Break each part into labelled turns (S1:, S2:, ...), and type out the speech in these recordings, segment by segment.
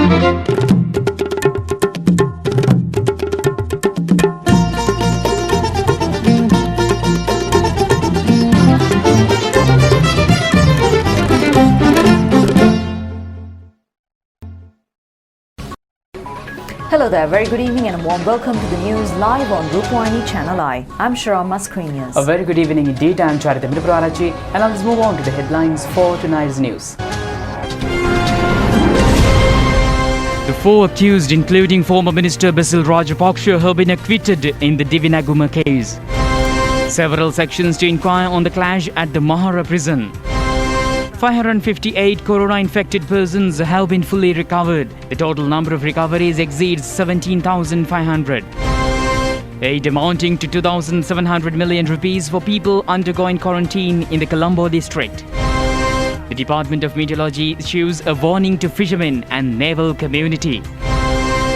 S1: Hello there, very good evening and a warm welcome to the news live on Rupavahini Channel I. I'm Sharama Screen News.
S2: A very good evening indeed. I'm Charita Midrarachi, and now let's move on to the headlines for tonight's news. The four accused, including former Minister Basil Rajapaksa, have been acquitted in the Divinaguma case. Several sections to inquire on the clash at the Mahara prison. 558 corona-infected persons have been fully recovered. The total number of recoveries exceeds 17,500. Aid amounting to 2,700 million rupees for people undergoing quarantine in the Colombo district. The Department of Meteorology issues a warning to fishermen and naval community.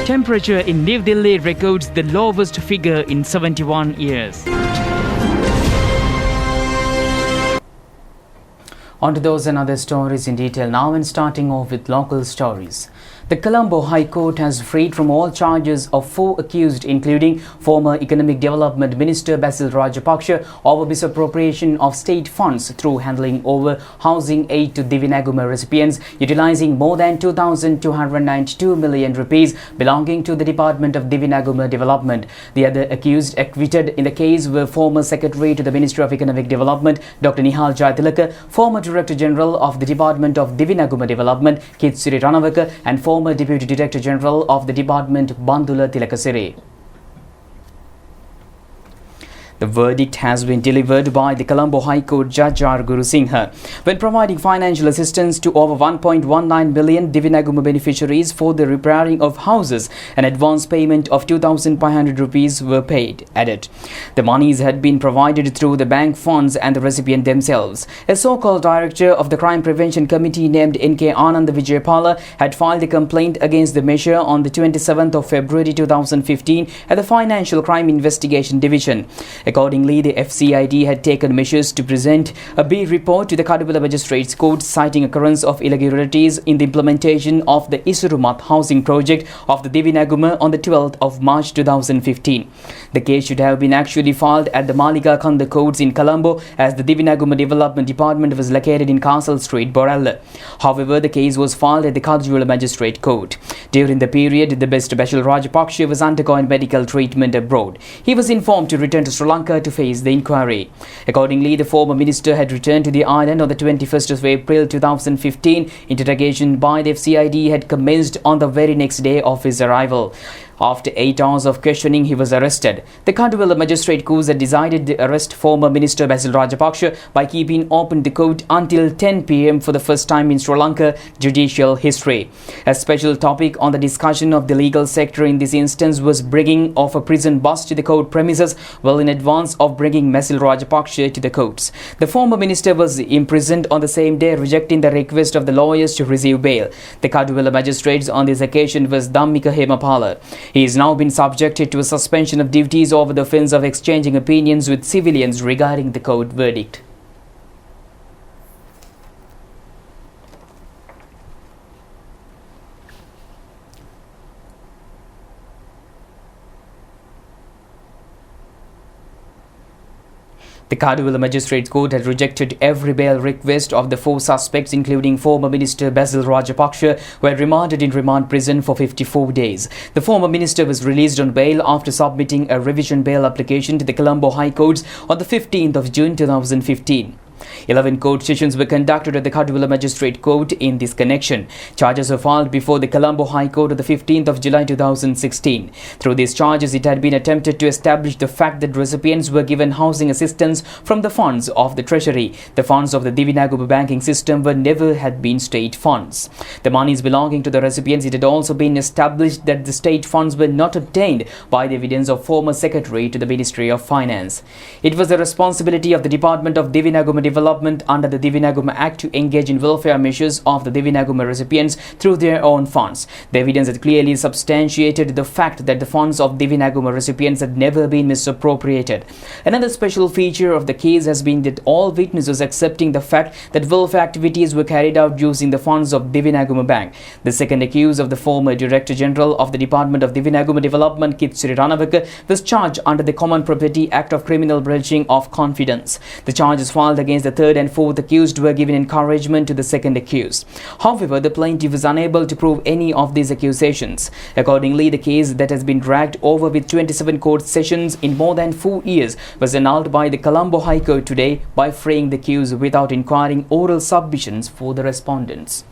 S2: Temperature in New Delhi records the lowest figure in 71 years. On to those and other stories in detail now, and starting off with local stories. The Colombo High Court has freed from all charges of four accused, including former Economic Development Minister Basil Rajapaksa, over misappropriation of state funds through handling over housing aid to Divinaguma recipients, utilizing more than 2,292 million rupees belonging to the Department of Divinaguma Development. The other accused acquitted in the case were former Secretary to the Ministry of Economic Development, Dr. Nihal Jaitilaka, former Director General of the Department of Divinaguma Development, Kitsiri Ranavaka, and former Deputy Director General of the Department, Bandula Tilakasiri. The verdict has been delivered by the Colombo High Court Judge R. Guru Singha when providing financial assistance to over 1.19 million Divinaguma beneficiaries for the repairing of houses. An advance payment of 2,500 rupees were paid. Added, the monies had been provided through the bank funds and the recipient themselves. A so-called director of the Crime Prevention Committee named N.K. Anand Vijayapala had filed a complaint against the measure on the 27th of February 2015 at the Financial Crime Investigation Division. Accordingly, the FCID had taken measures to present a B report to the Kadupalli Magistrates Court citing occurrence of irregularities in the implementation of the Isurumat housing project of the Divinaguma on the 12th of March 2015. The case should have been actually filed at the Malika Kanda courts in Colombo, as the Divinaguma Development Department was located in Castle Street, Borella. However, the case was filed at the Kadupalli Magistrate Court. During the period, the Best Basil Rajapaksa was undergoing medical treatment abroad. He was informed to return to Sri Lanka to face the inquiry. Accordingly, the former minister had returned to the island on the 21st of April 2015. Interrogation by the FCID had commenced on the very next day of his arrival. After 8 hours of questioning, he was arrested. The Kadupalli Magistrate Court had decided to arrest former Minister Basil Rajapaksa by keeping open the court until 10 p.m. for the first time in Sri Lanka judicial history. A special topic on the discussion of the legal sector in this instance was bringing of a prison bus to the court premises well in advance of bringing Basil Rajapaksa to the courts. The former minister was imprisoned on the same day, rejecting the request of the lawyers to receive bail. The Kadupalli magistrates on this occasion was Dhammika Hemapala. He has now been subjected to a suspension of duties over the offence of exchanging opinions with civilians regarding the court verdict. The Kadupalli Magistrates Court had rejected every bail request of the four suspects, including former Minister Basil Rajapaksa, who had remanded in remand prison for 54 days. The former minister was released on bail after submitting a revision bail application to the Colombo High Courts on the 15th of June 2015. 11 court sessions were conducted at the Kadupalli Magistrate Court in this connection. Charges were filed before the Colombo High Court on the 15th of July 2016. Through these charges, it had been attempted to establish the fact that recipients were given housing assistance from the funds of the Treasury. The funds of the Divinaguma banking system were never had been state funds. The monies belonging to the recipients, it had also been established that the state funds were not obtained by the evidence of former Secretary to the Ministry of Finance. It was the responsibility of the Department of Divinaguma development under the Divinaguma Act to engage in welfare measures of the Divinaguma recipients through their own funds. The evidence had clearly substantiated the fact that the funds of Divinaguma recipients had never been misappropriated. Another special feature of the case has been that all witnesses accepting the fact that welfare activities were carried out using the funds of Divinaguma Bank. The second accused of the former Director General of the Department of Divinaguma Development, Kitsuri Ranawaka, was charged under the Common Property Act of criminal breaching of confidence. The charges filed against the third and fourth accused were given encouragement to the second accused. However, the plaintiff was unable to prove any of these accusations. Accordingly, the case that has been dragged over with 27 court sessions in more than 4 years was annulled by the Colombo High Court today by freeing the accused without inquiring oral submissions for the respondents.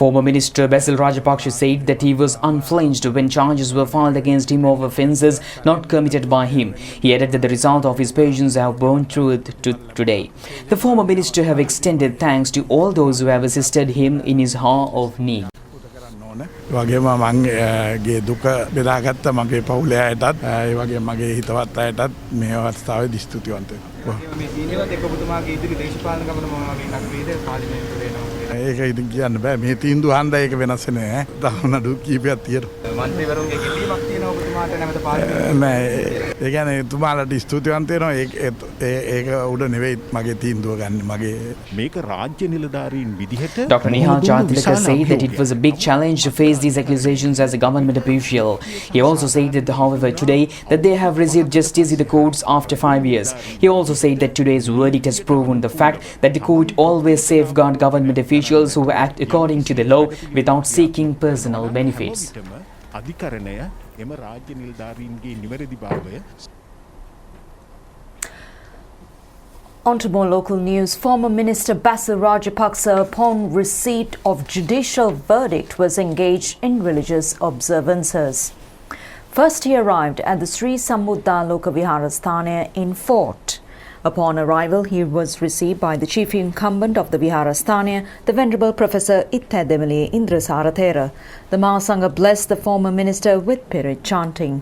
S2: Former Minister Basil Rajapaksa said that he was unflinched when charges were filed against him of offences not committed by him. He added that the result of his patience have borne through today. The former minister have extended thanks to all those who have assisted him in his hour of need.
S3: වගේම මගේ දුක බෙදාගත්ත මගේ පවුලේ අයටත් ඒ වගේම මගේ හිතවත් අයටත් මේ අවස්ථාවේදී ස්තුතිවන්ත වෙනවා. මේ සීනියවත් එක්ක ඔබතුමාගේ ඉදිරි දේශපාලන ගමන මොන වගේ එකක් වේද පාර්ලිමේන්තුවේ වෙනවා. ඒක ඉතින් කියන්න බෑ. මේ තීන්දුව හන්දා ඒක වෙනස් වෙන්නේ නැහැ. තවනඩු කීපයක් තියෙනවා. මන්ත්‍රීවරුන්ගේ කිව්වීමක් තියෙනවා ඔබතුමාට නැවත පාර්ලිමේන්තුවේ. නෑ ඒ කියන්නේ එතුමාලට ස්තුතිවන්ත වෙනවා. ඒක උඩ නෙවෙයි මගේ තීන්දුව ගන්න. මගේ
S4: මේක රාජ්‍ය නිලධාරීන් විදිහට
S2: Dr. Nihal Jatilaka said that it was a big challenge to face these accusations as a government official. He also said that, however, today that they have received justice in the courts after 5 years. He also said that today's verdict has proven the fact that the court always safeguard government officials who act according to the law without seeking personal benefits.
S4: අධිකරණය එම රාජ්‍ය නිලධාරීන්ගේ නිවැරදි භාවය.
S1: On to more local news. Former Minister Basil Rajapaksa, upon receipt of judicial verdict, was engaged in religious observances. First, he arrived at the Sri Sambuddha Lokaviharasthana in Fort. Upon arrival, he was received by the chief incumbent of the Viharasthana, the Venerable Professor Ittademili Indrasarathera. The Mahasangha blessed the former minister with Pirit chanting.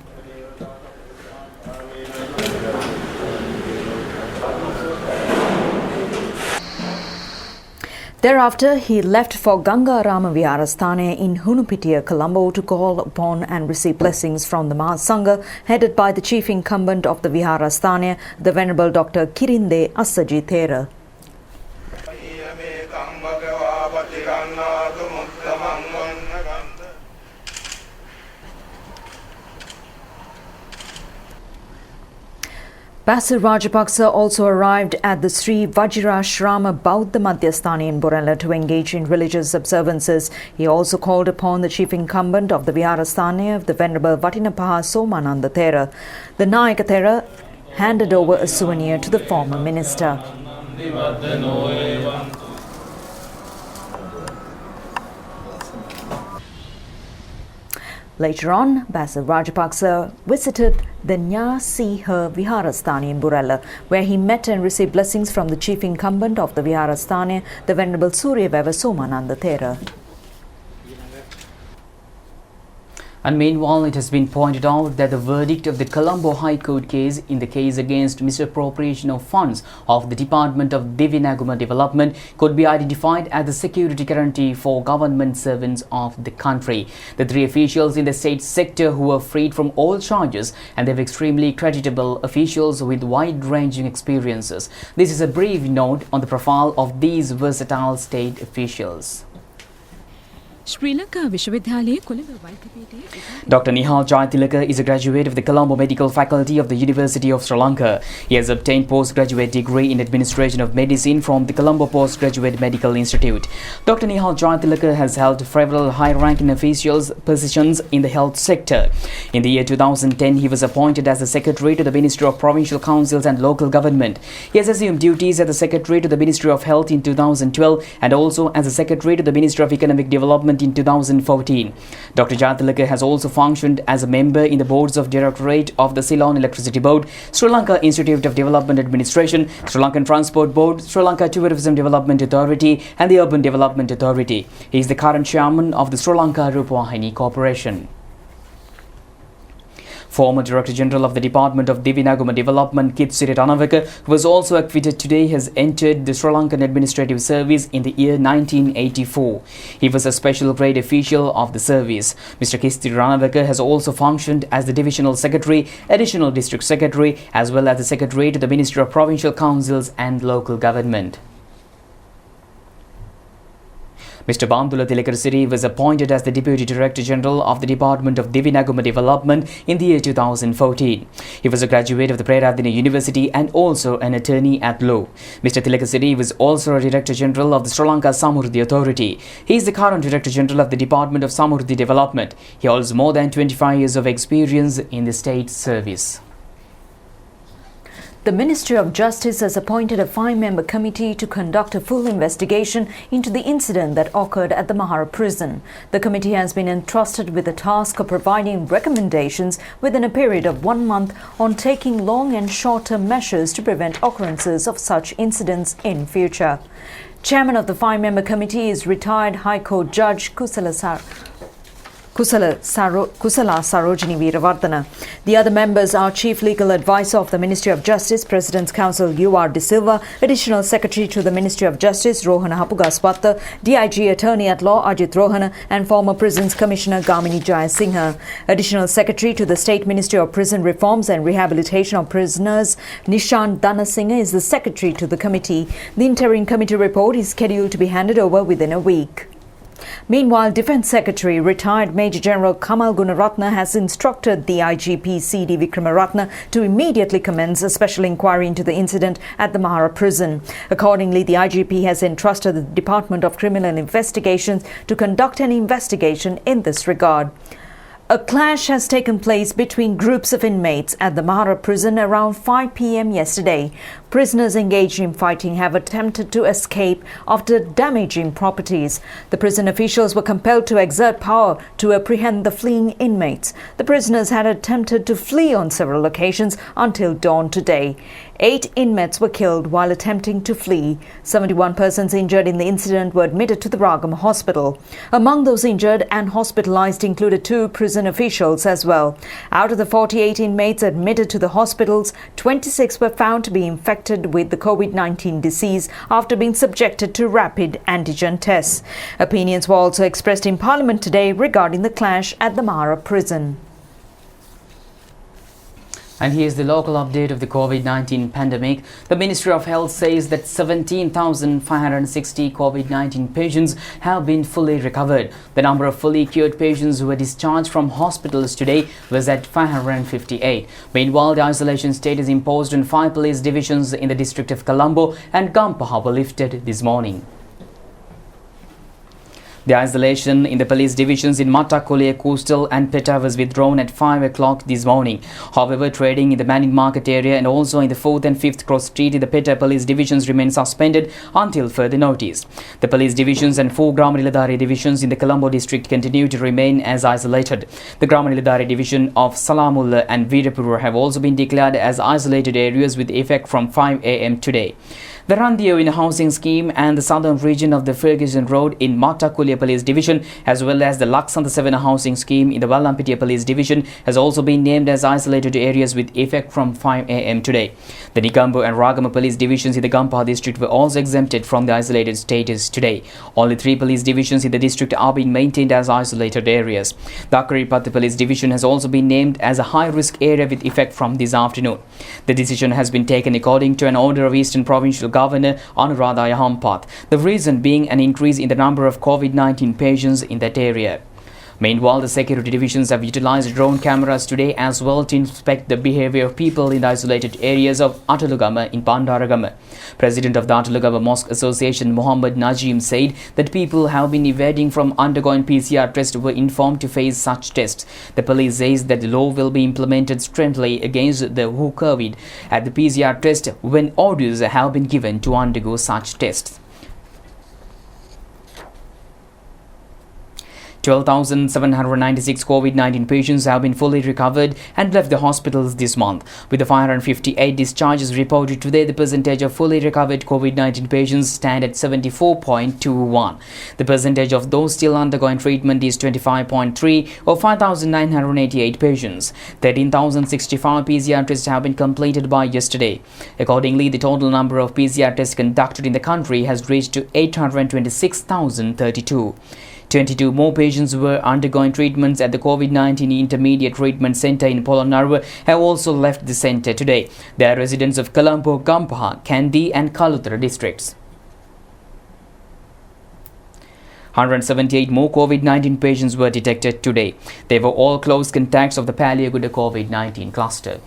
S1: Thereafter, he left for Ganga Rama Viharasthana in Hunupitiya, Colombo, to call upon and receive blessings from the Mahasangha, headed by the chief incumbent of the Viharasthana, the Venerable Dr. Kirinde Assaji Thera. Basil Rajapaksa also arrived at the Sri Vajrashrama Bauddha Madhyasthana in Borella to engage in religious observances. He also called upon the chief incumbent of the Viharasthana of the Venerable Vatinapaha Somananda Thera. The Nayaka Thera handed over a souvenir to the former minister. Later on, Basil Rajapaksa visited the Nyasiha Viharasthana in Borella, where he met and received blessings from the chief incumbent of the Viharasthana, the Venerable Suryaveva Somananda Thera.
S2: And meanwhile, it has been pointed out that the verdict of the Colombo High Court case in the case against misappropriation of funds of the Department of Divinaguma Development could be identified as the security guarantee for government servants of the country. The three officials in the state sector who were freed from all charges, and they were extremely creditable officials with wide-ranging experiences. This is a brief note on the profile of these versatile state officials.
S5: ශ්‍රී ලංකා විශ්වවිද්‍යාලයේ කොළඹ වෛද්‍ය
S2: Dr. Nihal Jayatilaka is a graduate of the Colombo Medical Faculty of the University of Sri Lanka. He has obtained postgraduate degree in Administration of Medicine from the Colombo Postgraduate Medical Institute. Dr. Nihal Jayatilaka has held several high-ranking officials positions in the health sector. In the year 2010, he was appointed as the Secretary to the Ministry of Provincial Councils and Local Government. He has assumed duties as the Secretary to the Ministry of Health in 2012 and also as the Secretary to the Ministry of Economic Development in 2014. Dr. Jayatilaka has also functioned as a member in the boards of Directorate of the Ceylon Electricity Board, Sri Lanka Institute of Development Administration, Sri Lankan Transport Board, Sri Lanka Tourism Development Authority and the Urban Development Authority. He is the current chairman of the Sri Lanka Rupavahini Corporation. Former Director General of the Department of Divinaguma Development, Kitsiri Ranawaka, who was also acquitted today, has entered the Sri Lankan Administrative Service in the year 1984. He was a special grade official of the service. Mr. Kitsiri Ranawaka has also functioned as the Divisional Secretary, Additional District Secretary, as well as the Secretary to the Ministry of Provincial Councils and Local Government. Mr. Bandula Tilakarsiri was appointed as the Deputy Director General of the Department of Divinaguma Development in the year 2014. He was a graduate of the Prayarathina University and also an attorney at law. Mr. Tilakarsiri was also a Director General of the Sri Lanka Samurdhi Authority. He is the current Director General of the Department of Samurdhi Development. He holds more than 25 years of experience in the state service.
S1: The Ministry of Justice has appointed a 5-member committee to conduct a full investigation into the incident that occurred at the Mahara prison. The committee has been entrusted with the task of providing recommendations within a period of 1 month on taking long and short-term measures to prevent occurrences of such incidents in future. Chairman of the 5-member committee is retired High Court Judge Kusala Sarojini Veerawardena. The other members are Chief Legal Advisor of the Ministry of Justice, President's Counsel U.R. De Silva, Additional Secretary to the Ministry of Justice Rohana Hapugaswatta, DIG Attorney at Law Ajit Rohana and former Prisons Commissioner Gamini Jayasinghe. Additional Secretary to the State Ministry of Prison Reforms and Rehabilitation of Prisoners Nishan Dhanasinghe is the Secretary to the committee. The interim committee report is scheduled to be handed over within a week. Meanwhile, Defence Secretary retired Major General Kamal Gunaratne has instructed the IGP C.D. Vikramaratne to immediately commence a special inquiry into the incident at the Mahara prison. Accordingly, the IGP has entrusted the Department of Criminal Investigations to conduct an investigation in this regard. A clash has taken place between groups of inmates at the Mahara prison around 5 p.m. yesterday. Prisoners engaged in fighting have attempted to escape after damaging properties. The prison officials were compelled to exert power to apprehend the fleeing inmates. The prisoners had attempted to flee on several occasions until dawn today. 8 inmates were killed while attempting to flee. 71 persons injured in the incident were admitted to the Ragam hospital. Among those injured and hospitalized included 2 prison officials as well. Out of the 48 inmates admitted to the hospitals, 26 were found to be infected with the COVID-19 disease after being subjected to rapid antigen tests. Opinions were also expressed in Parliament today regarding the clash at the Mahara prison.
S2: And here's the local update of the COVID-19 pandemic. The Ministry of Health says that 17,560 COVID-19 patients have been fully recovered. The number of fully cured patients who were discharged from hospitals today was at 558. Meanwhile, the isolation status imposed on 5 police divisions in the district of Colombo and Gampaha were lifted this morning. The isolation in the police divisions in Mata, Kolye, Coastal and Peta was withdrawn at 5 o'clock this morning. However, trading in the Manning Market area and also in the 4th and 5th Cross Street in the Peta police divisions remain suspended until further notice. The police divisions and 4 Grama divisions in the Colombo district continue to remain as isolated. The Grama division of Salamulla and Veerapura have also been declared as isolated areas with effect from 5 a.m. today. Verandio in a housing scheme and the southern region of the Ferguson Road in Matakulia Police Division, as well as the Laksanta 7 housing scheme in the Vallampitia Police Division, has also been named as isolated areas with effect from 5 a.m. today. The Nigambo and Ragama Police Divisions in the Gampa district were also exempted from the isolated status today. Only 3 police divisions in the district are being maintained as isolated areas. The Akaripattu Police Division has also been named as a high-risk area with effect from this afternoon. The decision has been taken according to an order of Eastern Provincial Governor Anuradha Hampath, the reason being an increase in the number of COVID-19 patients in that area. Meanwhile, the security divisions have utilized drone cameras today as well to inspect the behavior of people in the isolated areas of Atalugama in Pandaragama. President of the Atalugama Mosque Association, Muhammad Najim, said that people have been evading from undergoing PCR tests were informed to face such tests. The police says that the law will be implemented strictly against the WHO COVID at the PCR test when orders have been given to undergo such tests. 12,796 COVID-19 patients have been fully recovered and left the hospitals this month. With the 558 discharges reported today, the percentage of fully recovered COVID-19 patients stand at 74.21. The percentage of those still undergoing treatment is 25.3 or 5,988 patients. 13,065 PCR tests have been completed by yesterday. Accordingly, the total number of PCR tests conducted in the country has reached to 826,032. 22 more patients were undergoing treatments at the COVID-19 Intermediate Treatment Centre in Polonnaruwa have also left the centre today. They are residents of Colombo, Gampaha, Kandy and Kaluthara districts. 178 more COVID-19 patients were detected today. They were all close contacts of the Paliaguda COVID-19 cluster.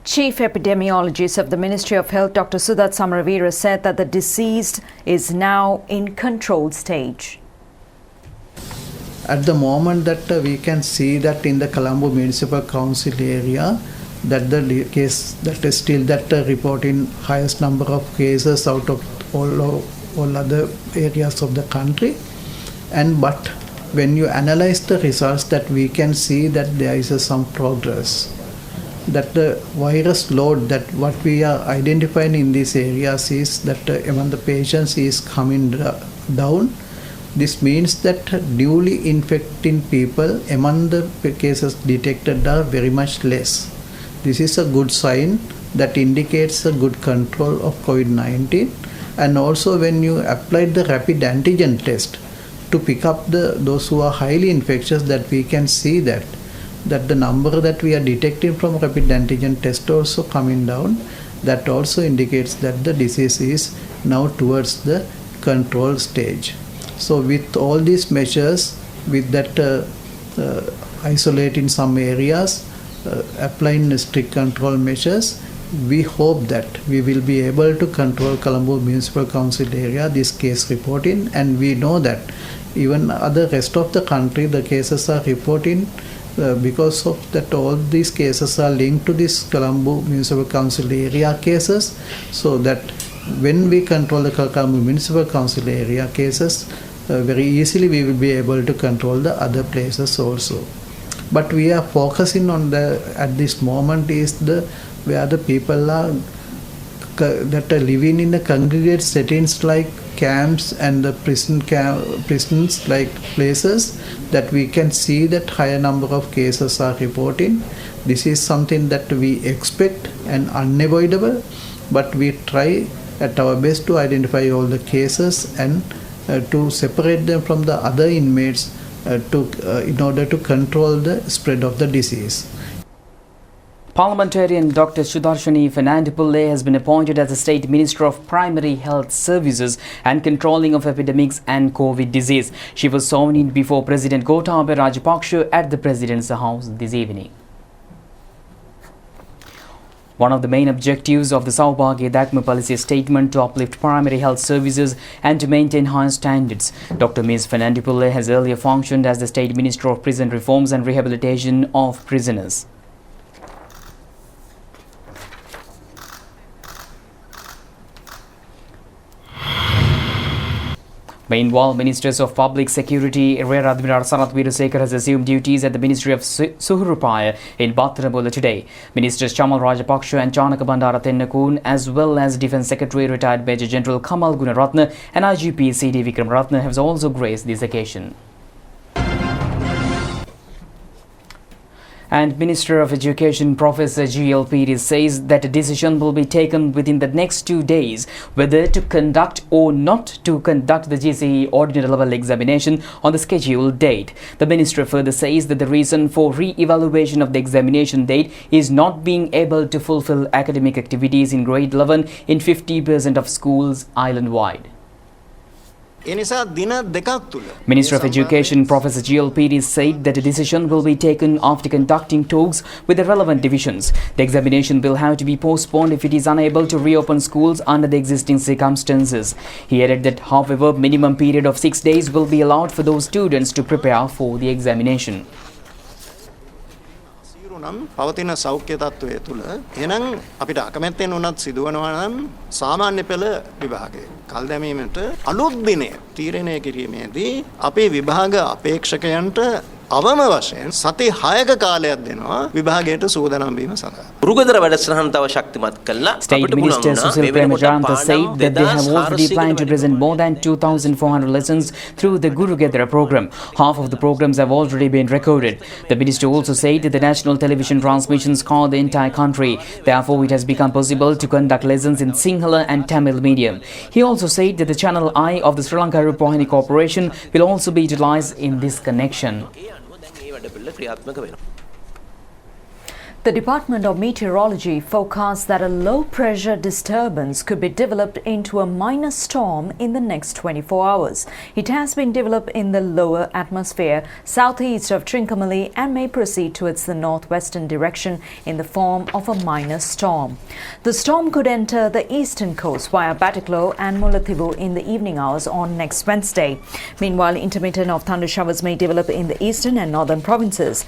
S1: Chief Epidemiologist of the Ministry of Health, Dr. Sudat Samaravira, said that the disease is now in controlled stage.
S6: At the moment that we can see that in the Colombo Municipal Council area, that the case that is still that reporting highest number of cases out of all other areas of the country, but when you analyze the results, that we can see that there is some progress. That the virus load that what we are identifying in these areas is that among the patients is coming down. This means that newly infecting people among the cases detected are very much less. This is a good sign that indicates a good control of COVID-19. And also when you applied the rapid antigen test to pick up those who are highly infectious, that we can see that the number that we are detecting from rapid antigen test also coming down. That also indicates that the disease is now towards the control stage. So with all these measures, with that isolating some areas, applying strict control measures, we hope that we will be able to control Colombo Municipal Council area this case reporting, and we know that even other rest of the country the cases are reporting because of that all these cases are linked to this Colombo Municipal Council area cases, so that when we control the Colombo Municipal Council area cases, very easily we will be able to control the other places also. But we are focusing on at this moment is where the people are that are living in the congregate settings like camps and the prisons like places, that we can see that higher number of cases are reporting. This is something that we expect and unavoidable, but we try at our best to identify all the cases and to separate them from the other inmates in order to control the spread of the disease.
S2: Parliamentarian Dr. Sudarshani Fernandopulle has been appointed as the State Minister of Primary Health Services and Controlling of Epidemics and COVID disease. She was sworn in before President Gotabaya Rajapaksa at the President's house this evening. One of the main objectives of the Saubhagya Dakma policy statement to uplift primary health services and to maintain high standards. Dr. Ms. Fernandopulle has earlier functioned as the State Minister of Prison Reforms and Rehabilitation of Prisoners. Meanwhile, Ministers of Public Security Rear Admiral Sarath Veerasekar has assumed duties at the Ministry of Suhurupaya in Battaramulla today. Ministers Chamal Rajapaksha and Chanaka Bandara Tennakoon, as well as Defence Secretary Retired Major General Kamal Gunaratne and IGP C.D. Vikram Ratne have also graced this occasion. And Minister of Education Professor G.L. Piri says that a decision will be taken within the next 2 days whether to conduct or not to conduct the GCE ordinary level examination on the scheduled date. The minister further says that the reason for re-evaluation of the examination date is not being able to fulfill academic activities in grade 11 in 50% of schools island-wide. Minister of Education Professor G.L. Piri said that a decision will be taken after conducting talks with the relevant divisions. The examination will have to be postponed if it is unable to reopen schools under the existing circumstances. He added that, however, minimum period of 6 days will be allowed for those students to prepare for the examination.
S7: පවතින සෞඛ්‍ය තත්ත්වය තුළ එහෙනම් අපිට අකමැත්තෙන් උනත් සිදුවනවා නම් සාමාන්‍ය පෙළ විභාගය කල් දැමීමට අලුත් දිනය තීරණය කිරීමේදී අපේ විභාග අපේක්ෂකයන්ට අවම වශයෙන් සති 6ක කාලයක් දෙනවා විභාගයට සූදානම් වීම සඳහා.
S8: රුගදර වැඩසටහන තව ශක්තිමත් කළා.
S2: State Minister Susil Premajanta said that they have already planned to present more than 2,400 lessons through the Guru Gedra program. Half of the programs have already been recorded. The minister also said that the national television transmissions cover the entire country. Therefore, it has become possible to conduct lessons in Sinhala and Tamil medium. He also said that the Channel I of the Sri Lanka Rupavahini Corporation will also be utilized in this connection. The Department of Meteorology forecasts that a low-pressure disturbance could be developed into a minor storm in the next 24 hours. It has been developed in the lower atmosphere southeast of Trincomalee and may proceed towards the northwestern direction in the form of a minor storm. The storm could enter the eastern coast via Batticaloa and Mullaitivu in the evening hours on next Wednesday. Meanwhile, intermittent of thunder showers may develop in the eastern and northern provinces.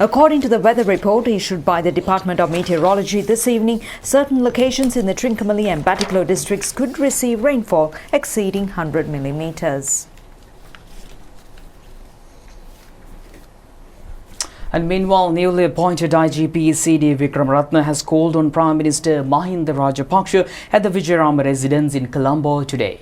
S2: According to the weather report issued by the Department of Meteorology this evening, certain locations in the Trincomalee and Batticaloa districts could receive rainfall exceeding 100 millimeters. And meanwhile, newly appointed IGP C.D. Vikram Ratne has called on Prime Minister Mahinda Rajapaksha at the Vijayarama residence in Colombo today.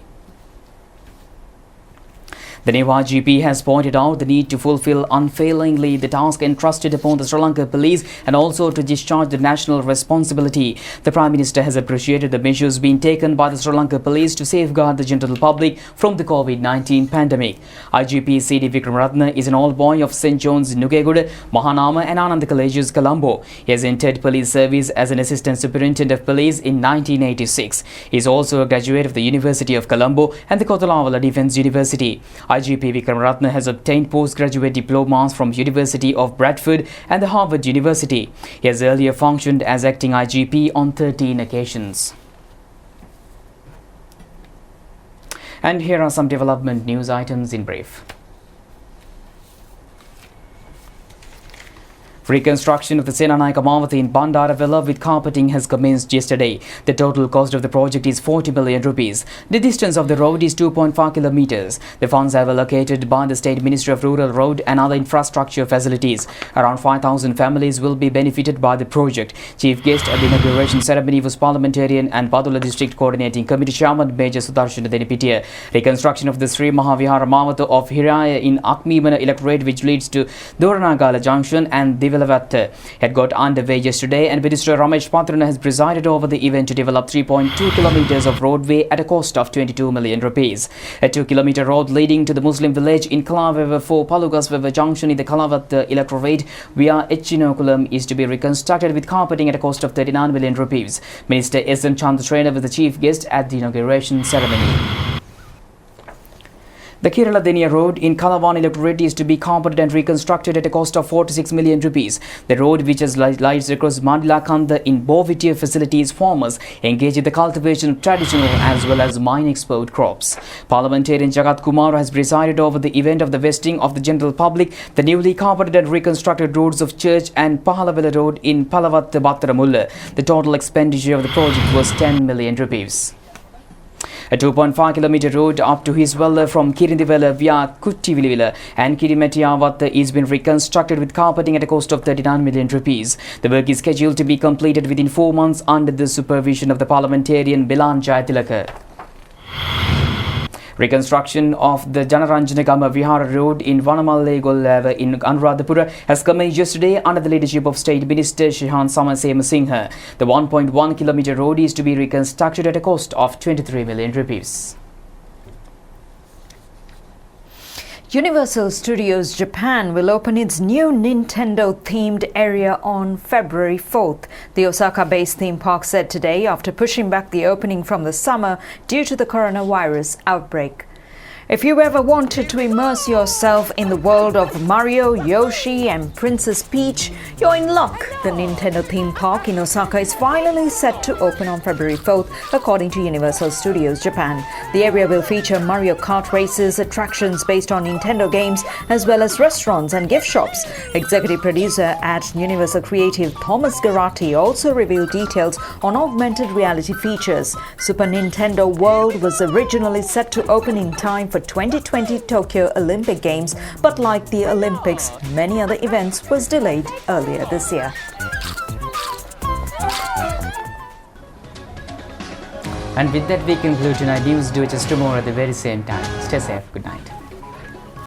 S2: The new IGP has pointed out the need to fulfill unfailingly the task entrusted upon the Sri Lanka Police and also to discharge the national responsibility. The Prime Minister has appreciated the measures being taken by the Sri Lanka Police to safeguard the general public from the COVID-19 pandemic. IGP C.D. Vikram Ratne is an old boy of St. John's, Nugegoda, Mahanama and Ananda Colleges, Colombo. He has entered police service as an assistant superintendent of police in 1986. He is also a graduate of the University of Colombo and the Kotalavala Defence University. IGP Vikram Ratne has obtained postgraduate diplomas from University of Bradford and the Harvard University. He has earlier functioned as acting IGP on 13 occasions. And here are some development news items in brief. Reconstruction of the Senanayaka Mawati in Bandaravilla with carpeting has commenced yesterday. The total cost of the project is 40 million rupees. The distance of the road is 2.5 kilometers. The funds are allocated by the State Ministry of Rural Road and other infrastructure facilities. Around 5,000 families will be benefited by the project. Chief guest at the inauguration ceremony was parliamentarian and Padula District Coordinating Committee Chairman Major Sudarshan Denipitiya. Reconstruction of the Sri Mahavihara Mawata of Hiraya in Akmimana electorate, which leads to Doranagala Junction and had got underway yesterday, and Minister Ramesh Patrana has presided over the event to develop 3.2 kilometers of roadway at a cost of 22 million rupees. A 2-kilometer road leading to the Muslim village in Kalaveva for Palugasveva Junction in the Kalavatta electorate via Echinokulam is to be reconstructed with carpeting at a cost of 39 million rupees. Minister S.M. Chandrasena was the chief guest at the inauguration ceremony. The Kerala Denia Road in Kalawan electorate is to be carpeted and reconstructed at a cost of 46 million rupees. The road, which has lies across Mandilakanda in Bovitier facilities, farmers engage in the cultivation of traditional as well as mine export crops. Parliamentarian Jagat Kumar has presided over the event of the vesting of the general public the newly carpeted and reconstructed roads of Church and Pahalavela Road in Palavatta Battaramulla. The total expenditure of the project was 10 million rupees. A 2.5-kilometer road up to Hiswalla from Kirindivella via Kuttivilivilla and Kirimetiyavatta is being reconstructed with carpeting at a cost of 39 million rupees. The work is scheduled to be completed within 4 months under the supervision of the parliamentarian Bilan Jayatilaka. Reconstruction of the Janaranjanagama Vihara Road in Vanamalle Gollava in Anuradhapura has commenced yesterday under the leadership of State Minister Shihan Samasema-Singha. The 1.1-kilometer road is to be reconstructed at a cost of 23 million rupees.
S1: Universal Studios Japan will open its new Nintendo-themed area on February 4th, the Osaka-based theme park said today after pushing back the opening from the summer due to the coronavirus outbreak. If you ever wanted to immerse yourself in the world of Mario, Yoshi and Princess Peach, you're in luck. The Nintendo theme park in Osaka is finally set to open on February 4th, according to Universal Studios Japan. The area will feature Mario Kart races, attractions based on Nintendo games, as well as restaurants and gift shops. Executive producer at Universal Creative Thomas Garati also revealed details on augmented reality features. Super Nintendo World was originally set to open in time for 2020 Tokyo Olympic Games, but like the Olympics, many other events was delayed earlier this year.
S2: And with that, we conclude tonight's news. Do it just tomorrow at the very same time. Stay safe. Good night.